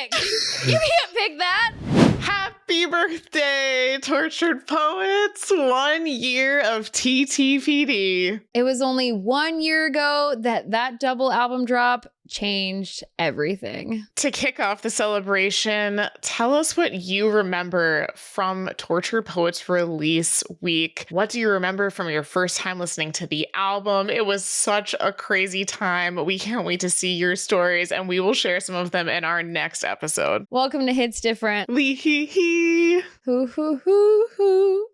pick. You can't pick that. Happy birthday, Tortured Poets. 1 year of TTPD. It was only 1 year ago that double album drop changed everything. To kick off the celebration, tell us what you remember from Tortured Poets release week. What do you remember from your first time listening to the album? It was such a crazy time. We can't wait to see your stories, and we will share some of them in our next episode. Welcome to Hits Different. Lee hee hee. Hoo hoo hoo hoo.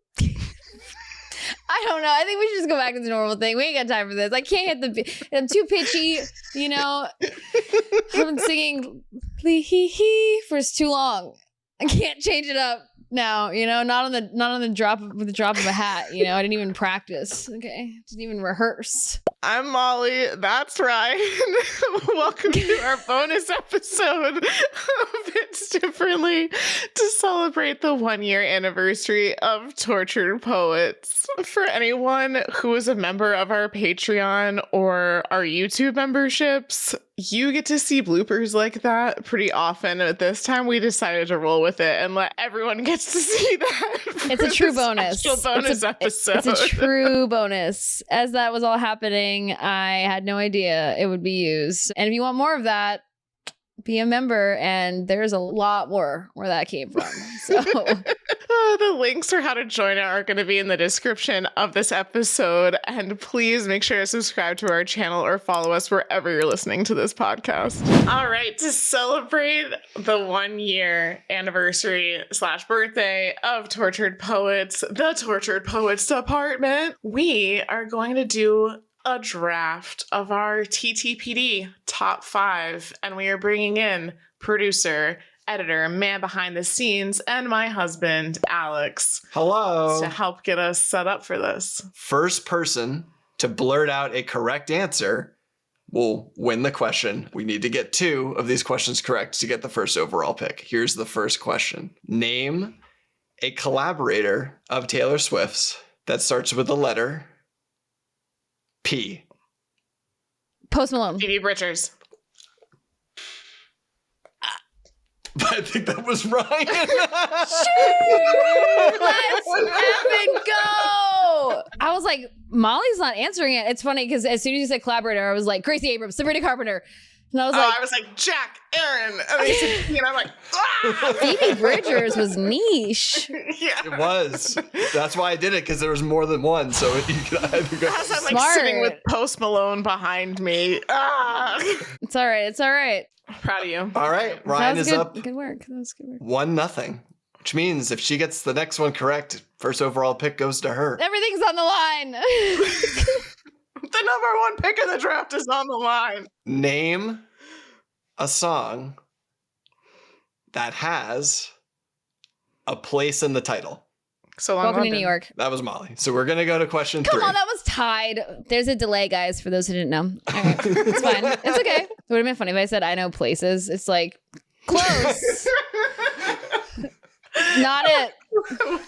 I don't know. I think we should just go back to the normal thing. We ain't got time for this. I can't hit the. I'm too pitchy. You know, I've been singing lee hee hee for too long. I can't change it up now. You know, not on the drop with the drop of a hat. You know, I didn't even practice. Okay, didn't even rehearse. I'm Molly. That's right. Welcome to our bonus episode of It's Differently to celebrate the 1 year anniversary of Tortured Poets. For anyone who is a member of our Patreon or our YouTube memberships, you get to see bloopers like that pretty often. At this time, we decided to roll with it and let everyone gets to see that. It's a true bonus. Episode. It's a true bonus. As that was all happening, I had no idea it would be used. And if you want more of that, be a member, and there's a lot more where that came from. So the links for how to join it are going to be in the description of this episode. And please make sure to subscribe to our channel or follow us wherever you're listening to this podcast. All right, to celebrate the 1 year anniversary / birthday of Tortured Poets, the Tortured Poets Department, we are going to do a draft of our TTPD top 5, and we are bringing in producer, editor, man behind the scenes, and my husband, Alex. Hello. To help get us set up for this. First person to blurt out a correct answer will win the question. We need to get 2 of these questions correct to get the first overall pick. Here's the first question. Name a collaborator of Taylor Swift's that starts with the letter P. Post Malone. Phoebe Bridgers. I think that was Ryan. Let's effing go. I was like, Molly's not answering it. It's funny because as soon as you said collaborator, I was like, Gracie Abrams, Sabrina Carpenter. And I was like, Jack, Aaron. And they said, and I'm like, ah! Phoebe Bridgers was niche. Yeah. It was. That's why I did it, because there was more than one. So you could either go. As I'm like Smart. sitting with Post Malone behind me. Ah! It's all right. It's all right. Proud of you. All right. That Ryan was is good. up Good work. That was good work. 1-0, which means if she gets the next one correct, first overall pick goes to her. Everything's on the line. The number 1 pick of the draft is on the line. Name a song that has a place in the title. So long, Welcome London. to New York. That was Molly. So we're going to go to question 3. Come on, that was tied. There's a delay, guys, for those who didn't know. All right. It's fine. It's okay. It would have been funny if I said I know places. It's like, close. Not it.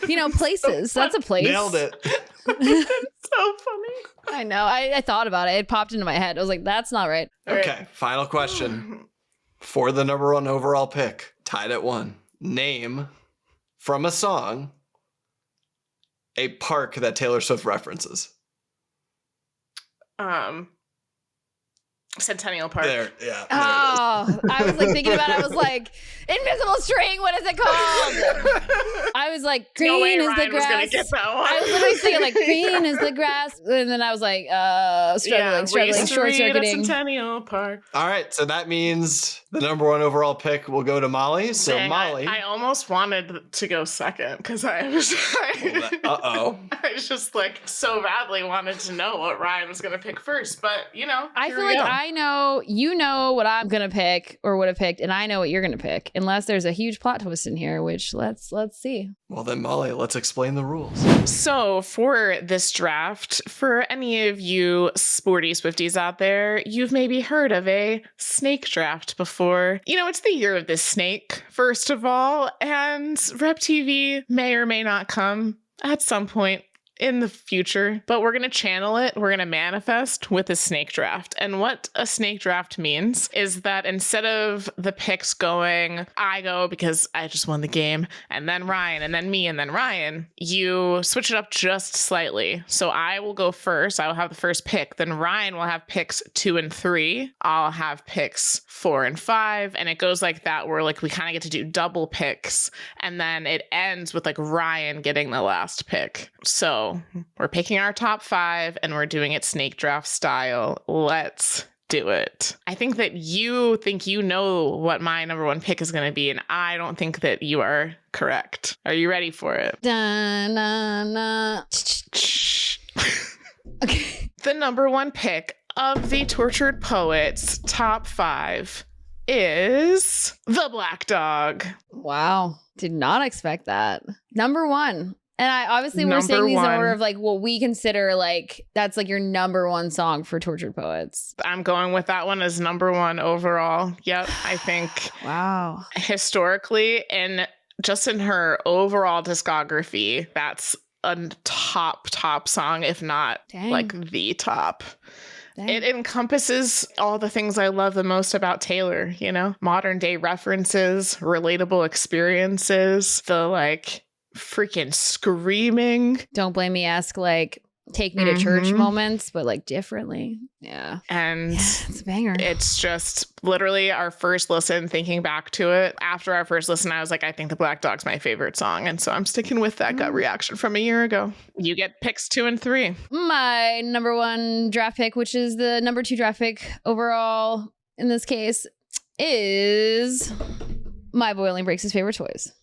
You know, places. That's a place. Nailed it. So funny. I know. I thought about it. It popped into my head. I was like, that's not right. Okay, final question. For the number 1 overall pick, tied at 1. Name from a song a park that Taylor Swift references. Centennial Park. There, yeah. Oh, I was like thinking about it. I was like, invisible string. What is it called? I was like, green No way is the Ryan was gonna grass. get that one. I was literally thinking like, green is the grass. And then I was like, struggling, short circuiting. Centennial Park. All right, so that means the number 1 overall pick will go to Molly. So Dang, Molly. I almost wanted to go second because I was Uh-oh. I just like so badly wanted to know what Ryan was gonna pick first, but you know, I here feel we like go. I know, you know what I'm going to pick or would have picked, and I know what you're going to pick, unless there's a huge plot twist in here, which let's see. Well then, Molly, let's explain the rules. So for this draft, for any of you sporty Swifties out there, you've maybe heard of a snake draft before. You know, it's the year of the snake, first of all, and Rep TV may or may not come at some point in the future, but we're going to channel it. We're going to manifest with a snake draft. And what a snake draft means is that instead of the picks going, I go because I just won the game, and then Ryan, and then me, and then Ryan, you switch it up just slightly. So I will go first. I will have the first pick. Then Ryan will have picks 2 and 3. I'll have picks 4 and 5. And it goes like that, where like we kind of get to do double picks. And then it ends with like Ryan getting the last pick. So we're picking our top 5 and we're doing it snake draft style. Let's do it. I think that you think you know what my number 1 pick is going to be, and I don't think that you are correct. Are you ready for it? Da-na-na. Okay. The number 1 pick of the Tortured Poets top 5 is The Black Dog. Wow. Did not expect that. Number 1. And I obviously we're saying Number these in 1. order of like what we consider like that's like your number 1 song for Tortured Poets. I'm going with that one as number 1 overall. Yep. I think Wow. historically and just in her overall discography, that's a top song, if not Dang. like the top. Dang. It encompasses all the things I love the most about Taylor, you know, modern day references, relatable experiences, the like freaking screaming. Don't blame me, ask like take me to church moments, but like differently. Yeah. And Yeah, it's a banger. it's just literally our first listen, thinking back to it. After our first listen, I was like, I think The Black Dog's my favorite song. And so I'm sticking with that gut reaction from a year ago. You get picks 2 and 3. My number 1 draft pick, which is the number 2 draft pick overall in this case, is My Boy Only Breaks His Favorite Toys.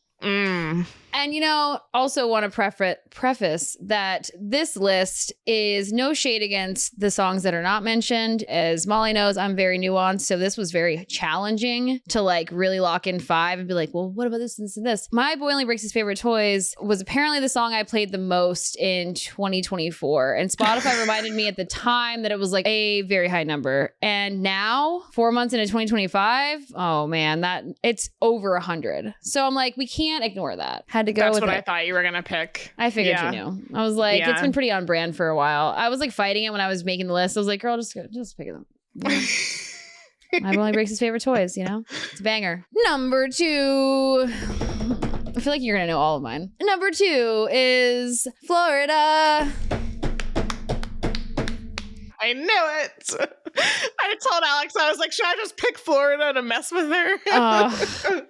And, you know, also want to preface that this list is no shade against the songs that are not mentioned. As Molly knows, I'm very nuanced. So this was very challenging to like really lock in 5 and be like, well, what about this and this and this? My Boy Only Breaks His Favorite Toys was apparently the song I played the most in 2024. And Spotify reminded me at the time that it was like a very high number. And now, 4 months into 2025, oh man, that it's over 100. So I'm like, we can't ignore that. Had to go That's with what it. I thought you were going to pick. I figured Yeah. you knew. I was like, Yeah. it's been pretty on brand for a while. I was like fighting it when I was making the list. I was like, girl, just pick them. My Boy Only Breaks His Favorite Toys, you know? It's a banger. Number 2. I feel like you're going to know all of mine. Number 2 is Florida. I knew it. I told Alex, I was like, should I just pick Florida to mess with her?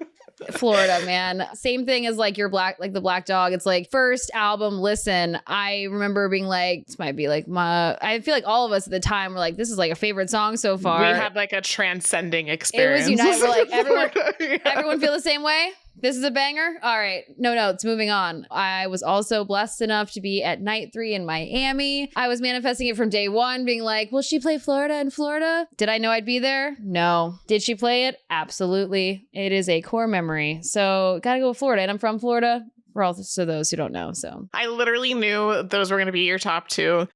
Florida, man. Same thing as like your the Black Dog. It's like first album listen. I remember being like, this might be like I feel like all of us at the time were like, this is like a favorite song so far. We had like a transcending experience. It was united. We're like, everyone, Yeah. everyone feel the same way? This is a banger? All right. No notes. Moving on. I was also blessed enough to be at night 3 in Miami. I was manifesting it from day 1, being like, will she play Florida in Florida? Did I know I'd be there? No. Did she play it? Absolutely. It is a core memory. So gotta go with Florida. And I'm from Florida for also those who don't know. So I literally knew those were going to be your top 2.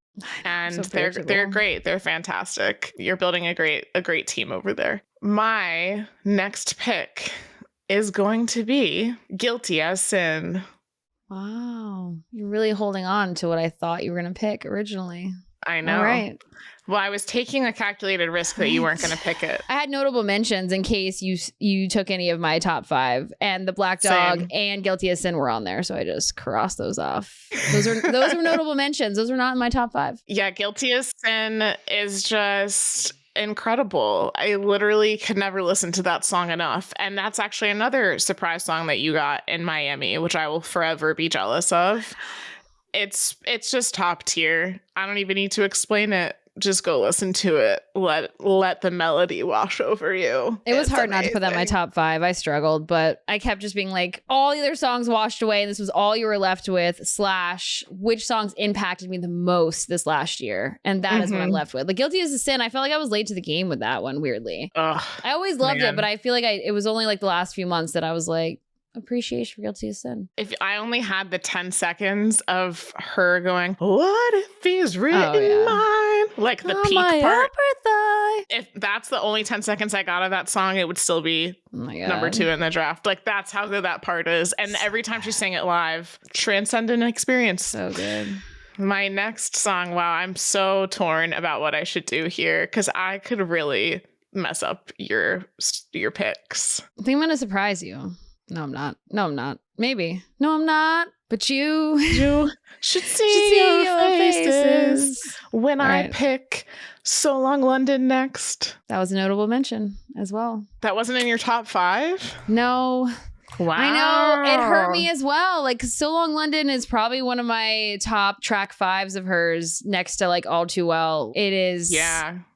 And So they're predictable. great. They're fantastic. You're building a great team over there. My next pick is going to be Guilty as Sin. wow. You're really holding on to what I thought you were going to pick originally. I know. All right. Well, I was taking a calculated risk that you weren't going to pick it. I had notable mentions in case you took any of my top 5, and the Black Dog Same. and Guilty as Sin were on there, so I just crossed those off. Those were notable mentions. Those were not in my top 5. Yeah, Guilty as Sin is just incredible. I literally could never listen to that song enough. And that's actually another surprise song that you got in Miami, which I will forever be jealous of. It's just top tier. I don't even need to explain it. Just go listen to it. Let the melody wash over you. It was It's hard not to put that in my amazing. top 5. I struggled, but I kept just being like, all the other songs washed away, and this was all you were left with, / which songs impacted me the most this last year. And that is what I'm left with. Like Guilty as a Sin, I felt like I was late to the game with that one, weirdly. Ugh. I always loved Man. it, but I feel like it was only like the last few months that I was like, appreciation for Guilty as Sin. If I only had the 10 seconds of her going, what if he's written Oh, yeah. mine? Like the On peak my part. upper thigh. If that's the only 10 seconds I got of that song, it would still be Oh my God. number 2 in the draft. Like that's how good that part is. And every time she sang it live, transcendent experience. So good. My next song, wow, I'm so torn about what I should do here because I could really mess up your picks. I think I'm gonna surprise you. No, I'm not. No, I'm not. Maybe. No, I'm not. But you should see your faces when I pick So Long London next. That was a notable mention as well. That wasn't in your top 5? No. Wow. I know. It hurt me as well. Like, 'cause So Long London is probably one of my top track 5s of hers next to like All Too Well. It is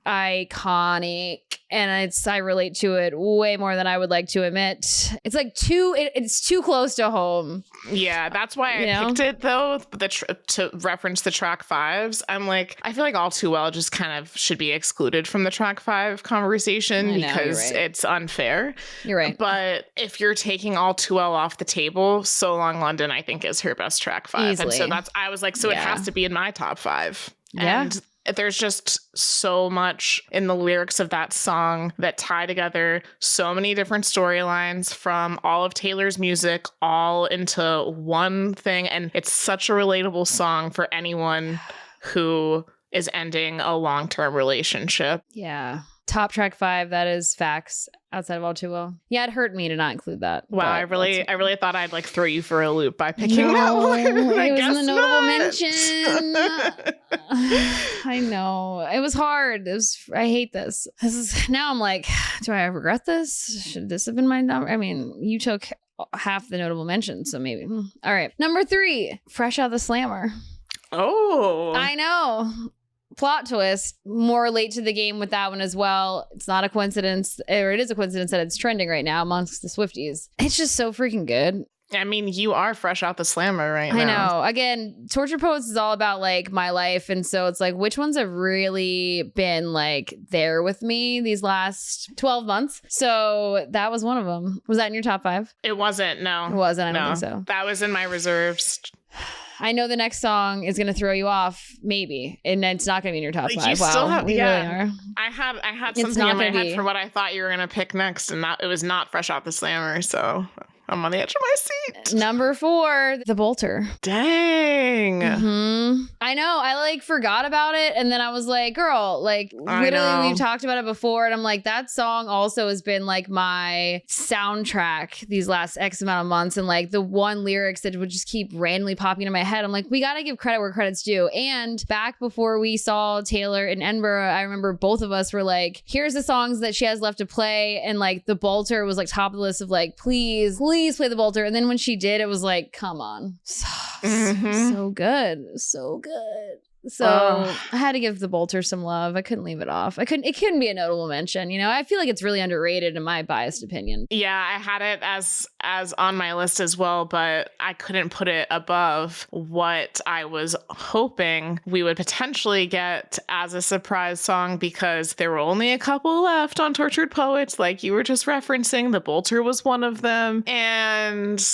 iconic. And I relate to it way more than I would like to admit. It's like it's too close to home. Yeah, that's why I picked it though. To reference the track 5s, I'm like, I feel like All Too Well just kind of should be excluded from the track 5 conversation because it's unfair. You're right. But if you're taking All Too Well off the table, So Long London, I think is her best track 5. Easily. And so I was like, it has to be in my top 5. Yeah. And there's just so much in the lyrics of that song that tie together so many different storylines from all of Taylor's music all into one thing. And it's such a relatable song for anyone who is ending a long-term relationship. Yeah. Top track 5, that is facts outside of All Too Well. Yeah, it hurt me to not include that. Wow, I really thought I'd like throw you for a loop by picking that one. It was in the notable mention. I know. It was hard. I hate this. Now I'm like, do I regret this? Should this have been my number? I mean, you took half the notable mentions, so maybe. All right. Number 3, Fresh Out the Slammer. Oh. I know. Plot twist, more late to the game with that one as well. It's not a coincidence, or it is a coincidence that it's trending right now amongst the Swifties. It's just so freaking good. I mean, you are fresh out the slammer right now. I know. Again, Tortured Poets is all about like my life. And so it's like, which ones have really been like there with me these last 12 months? So that was one of them. Was that in your top 5? It wasn't. No. It wasn't. I don't think so. That was in my reserves. I know the next song is going to throw you off, maybe, and it's not going to be in your top 5. You still have, we really are. I had something in my head for what I thought you were going to pick next, and it was not Fresh Out the Slammer, so I'm on the edge of my seat. Number 4, The Bolter. Dang. Mm-hmm. I know. I like forgot about it. And then I was like, girl, like literally we've talked about it before. And I'm like, that song also has been like my soundtrack these last X amount of months. And like the one lyrics that would just keep randomly popping in my head. I'm like, we got to give credit where credit's due. And back before we saw Taylor in Edinburgh, I remember both of us were like, here's the songs that she has left to play. And like The Bolter was like top of the list of like, please play The Bolter. And then when she did, it was like, come on. So good. So good. So I had to give The Bolter some love. I couldn't leave it off. It couldn't be a notable mention. You know, I feel like it's really underrated in my biased opinion. Yeah, I had it as on my list as well, but I couldn't put it above what I was hoping we would potentially get as a surprise song because there were only a couple left on Tortured Poets, like you were just referencing. The Bolter was one of them. And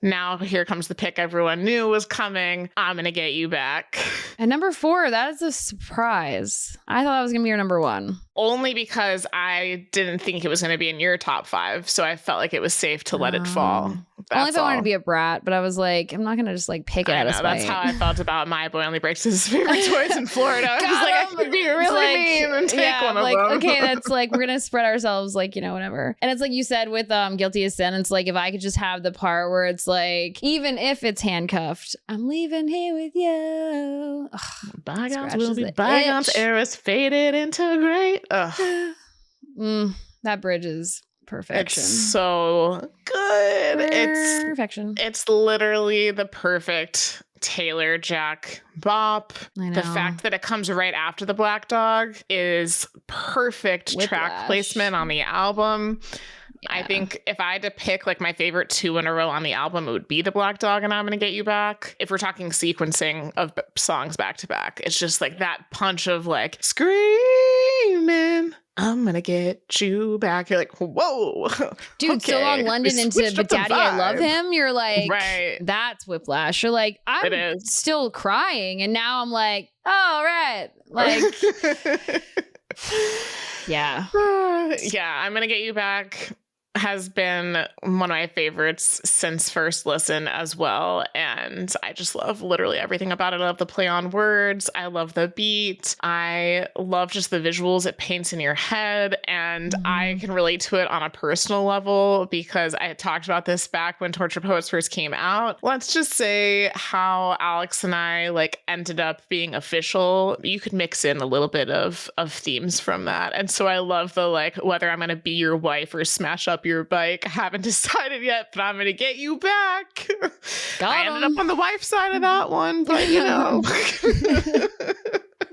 now here comes the pick everyone knew was coming. I'm going to Get You Back. And number 4, that is a surprise. I thought that was going to be your number 1. Only because I didn't think it was going to be in your top 5. So I felt like it was safe to let it fall. Only if I wanted to be a brat, but I was like, I'm not going to just like pick it out of spite. That's how I felt about My Boy Only Breaks His Favorite Toys in Florida. I was like, I could be really mean and take one of them. Okay, that's like, we're going to spread ourselves, like, you know, whatever. And it's like you said with Guilty as Sin, it's like, if I could just have the part where it's like, even if it's handcuffed, I'm leaving here with you. Ugh, bygones will be bygones. Eras faded into gray. Ugh. That bridge is perfection. It's so good. Perfection. It's literally the perfect Taylor Jack bop. The fact that it comes right after the Black Dog is perfect track placement on the album. Yeah. I think if I had to pick like my favorite 2 in a row on the album, it would be The Black Dog and I'm Gonna Get You Back. If we're talking sequencing of songs back to back, it's just like that punch of like screaming, I'm gonna get you back. You're like, whoa. Dude, okay. So Long London into But Daddy, I Love Him. You're like, right. That's whiplash. You're like, I'm still crying. And now I'm like, oh, right. Like, yeah. Yeah, I'm Gonna Get You Back has been one of my favorites since first listen as well. And I just love literally everything about it. I love the play on words. I love the beat. I love just the visuals it paints in your head. And I can relate to it on a personal level because I had talked about this back when Torture Poets first came out. Let's just say how Alex and I like ended up being official. You could mix in a little bit of themes from that. And so I love the like, whether I'm going to be your wife or smash up your bike. I haven't decided yet, but I'm going to get you back. I ended up on the wife side of that one, but you know.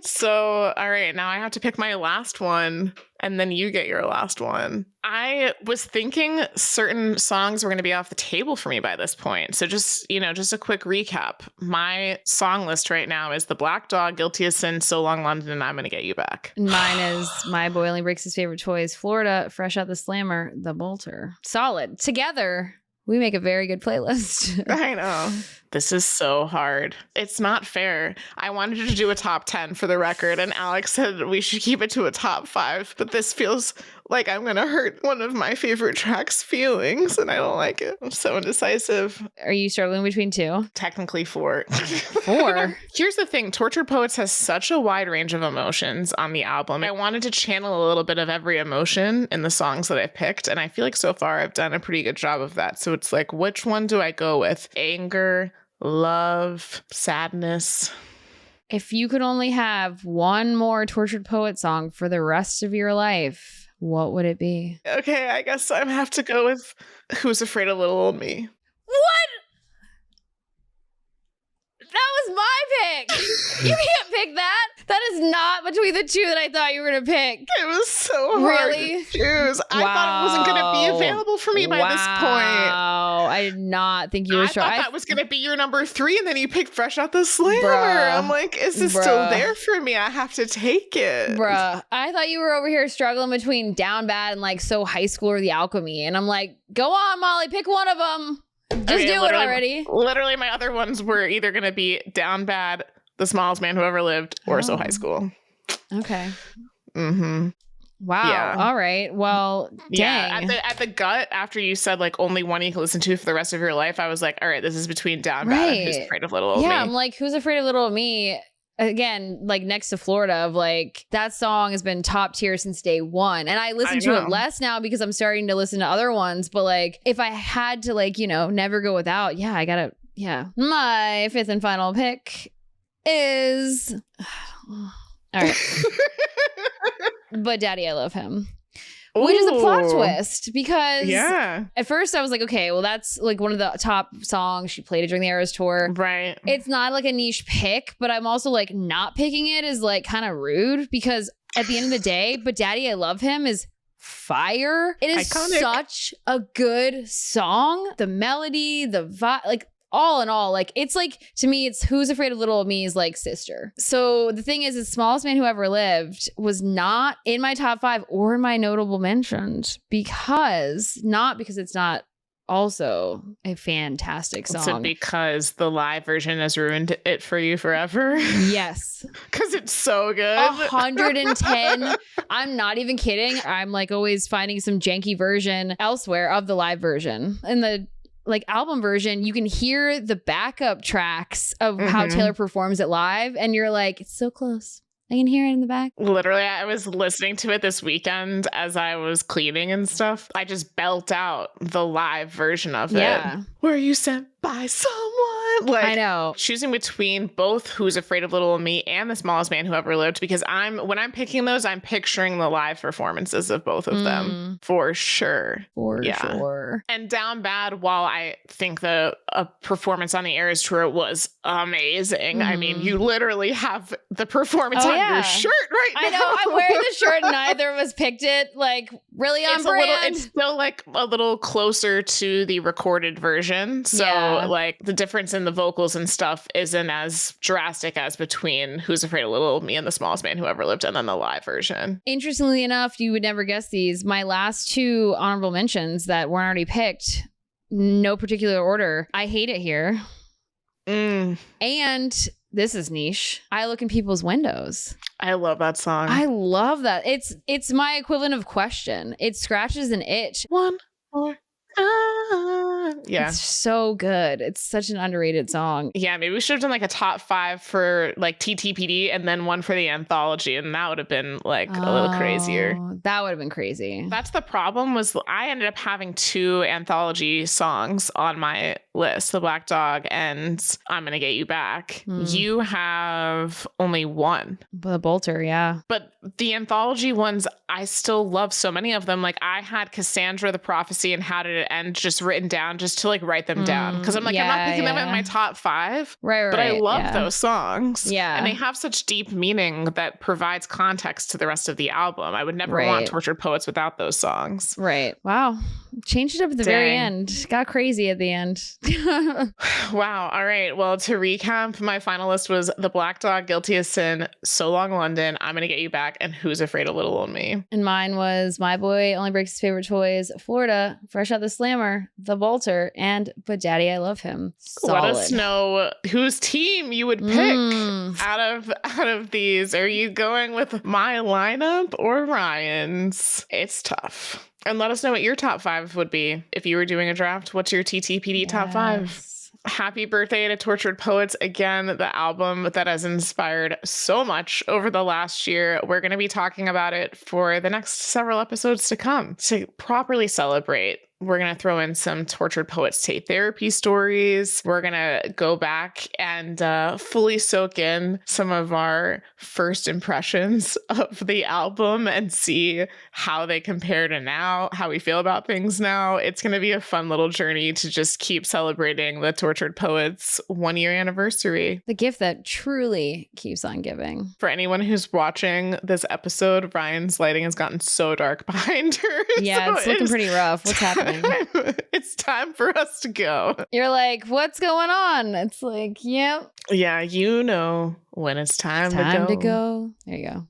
So, all right, now I have to pick my last one, and then you get your last one. I was thinking certain songs were going to be off the table for me by this point. So just a quick recap. My song list right now is The Black Dog, Guilty as Sin, So Long London, and I'm Gonna Get You Back. Mine is My Boy Only Breaks His Favorite Toys, Florida, Fresh Out the Slammer, The Bolter. Solid. Together, we make a very good playlist. I know. This is so hard. It's not fair. I wanted to do a top 10 for the record, and Alex said we should keep it to a top 5, but this feels like I'm going to hurt one of my favorite tracks' feelings, and I don't like it. I'm so indecisive. Are you struggling between 2? Technically 4. 4? Here's the thing. Torture Poets has such a wide range of emotions on the album. I wanted to channel a little bit of every emotion in the songs that I picked, and I feel like so far I've done a pretty good job of that. So it's like, which one do I go with? Anger, love, sadness. If you could only have one more Tortured Poet song for the rest of your life, what would it be? Okay, I guess I have to go with Who's Afraid of Little Old Me. What? That was my pick. You can't pick that. That is not between the two that I thought you were going to pick. It was so hard to choose. I thought it wasn't going to be available for me by this point. Wow. I did not think you were sure. I thought that was going to be your number 3, and then you picked Fresh Out the Slammer. Bruh. I'm like, is this still there for me? I have to take it. Bruh. I thought you were over here struggling between Down Bad and like So High School or The Alchemy. And I'm like, go on, Molly, pick one of them. Just do it already. Literally, my other ones were either going to be Down Bad, The Smallest Man Who Ever Lived, or So High School. Okay. Mm-hmm. Wow. Yeah. All right. Well, dang. Yeah. At the gut, after you said like only one you can listen to for the rest of your life, I was like, all right, this is between Down Bad and Who's Afraid of Little Old Me. Yeah, I'm like, Who's Afraid of Little Old Me? Again, like next to Florida, of like that song has been top tier since day one. And I listen to it less now because I'm starting to listen to other ones. But like if I had to like, never go without, my 5th and final pick is all right. But Daddy, I Love Him. Which is a plot twist because at first I was like, okay, well, that's like one of the top songs she played it during the Eras tour. Right. It's not like a niche pick, but I'm also like not picking it is like kind of rude because at the end of the day, But Daddy, I Love Him is fire. It is such a good song. The melody, the vibe, like all in all, like it's like to me, it's Who's Afraid of Little Old Me is like sister. So the thing is, The Smallest Man Who Ever Lived was not in my top 5 or in my notable mentions because it's not also a fantastic song. So because the live version has ruined it for you forever? Yes. Because it's so good. 110. I'm not even kidding. I'm like always finding some janky version elsewhere of the live version. And the like album version, you can hear the backup tracks of how Taylor performs it live. And you're like, it's so close. I can hear it in the back. Literally, I was listening to it this weekend as I was cleaning and stuff. I just belt out the live version of it. Were you sent by someone? Like, I know. Choosing between both Who's Afraid of Little Old Me and The Smallest Man Who Ever Lived, because when I'm picking those, I'm picturing the live performances of both of them for sure. For sure. And Down Bad, while I think the performance on the Eras tour was amazing. I mean, you literally have the performance on your shirt right now. I know. I'm wearing the shirt. Neither of us picked it. Like really on brand. It's still like a little closer to the recorded version. So like the difference in the vocals and stuff isn't as drastic as between Who's Afraid of Little Old Me and The Smallest Man Who Ever Lived and then the live version. Interestingly enough, you would never guess these. My last 2 honorable mentions that weren't already picked, no particular order. I Hate It Here. And this is niche. I Look in People's Windows. I love that song. I love that. It's my equivalent of Question. It scratches an itch. 1 Yeah. It's so good. It's such an underrated song. Yeah, maybe we should have done like a top 5 for like TTPD and then one for the anthology, and that would have been like a little crazier. That would have been crazy. That's the problem, was I ended up having 2 anthology songs on my list, The Black Dog and I'm Gonna Get You Back. You have only 1. The Bolter, yeah. But the anthology ones, I still love so many of them. Like I had Cassandra, The Prophecy, and How Did It End just written down just to like write them down. Because I'm like, I'm not picking them in my top 5. Right. But I love those songs. Yeah. And they have such deep meaning that provides context to the rest of the album. I would never want Tortured Poets without those songs. Right. Wow. Changed it up at the very end. Got crazy at the end. Wow. All right. Well, to recap, my final list was The Black Dog, Guilty as Sin, So Long London, I'm Gonna Get You Back, and Who's Afraid of Little Old Me. And mine was My Boy Only Breaks His Favorite Toys, Florida, Fresh Out the Slammer, The Bolter, and But Daddy, I Love Him. Solid. Let us know whose team you would pick out of these. Are you going with my lineup or Ryan's? It's tough. And let us know what your top 5 would be. If you were doing a draft, what's your TTPD top 5? Happy birthday to Tortured Poets. Again, the album that has inspired so much over the last year. We're going to be talking about it for the next several episodes to come. To properly celebrate, we're going to throw in some Tortured Poets Tay Therapy stories. We're going to go back and fully soak in some of our first impressions of the album and see how they compare to now, how we feel about things now. It's going to be a fun little journey to just keep celebrating the Tortured Poets 1-year anniversary. The gift that truly keeps on giving. For anyone who's watching this episode, Ryan's lighting has gotten so dark behind her. Yeah, So it's looking pretty rough. What's happening? It's time for us to go. You're like, what's going on? It's like, yep. Yeah, you know when it's time to go. There you go.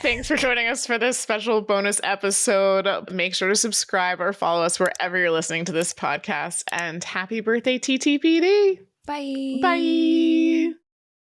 Thanks for joining us for this special bonus episode. Make sure to subscribe or follow us wherever you're listening to this podcast. And happy birthday, TTPD. Bye. Bye.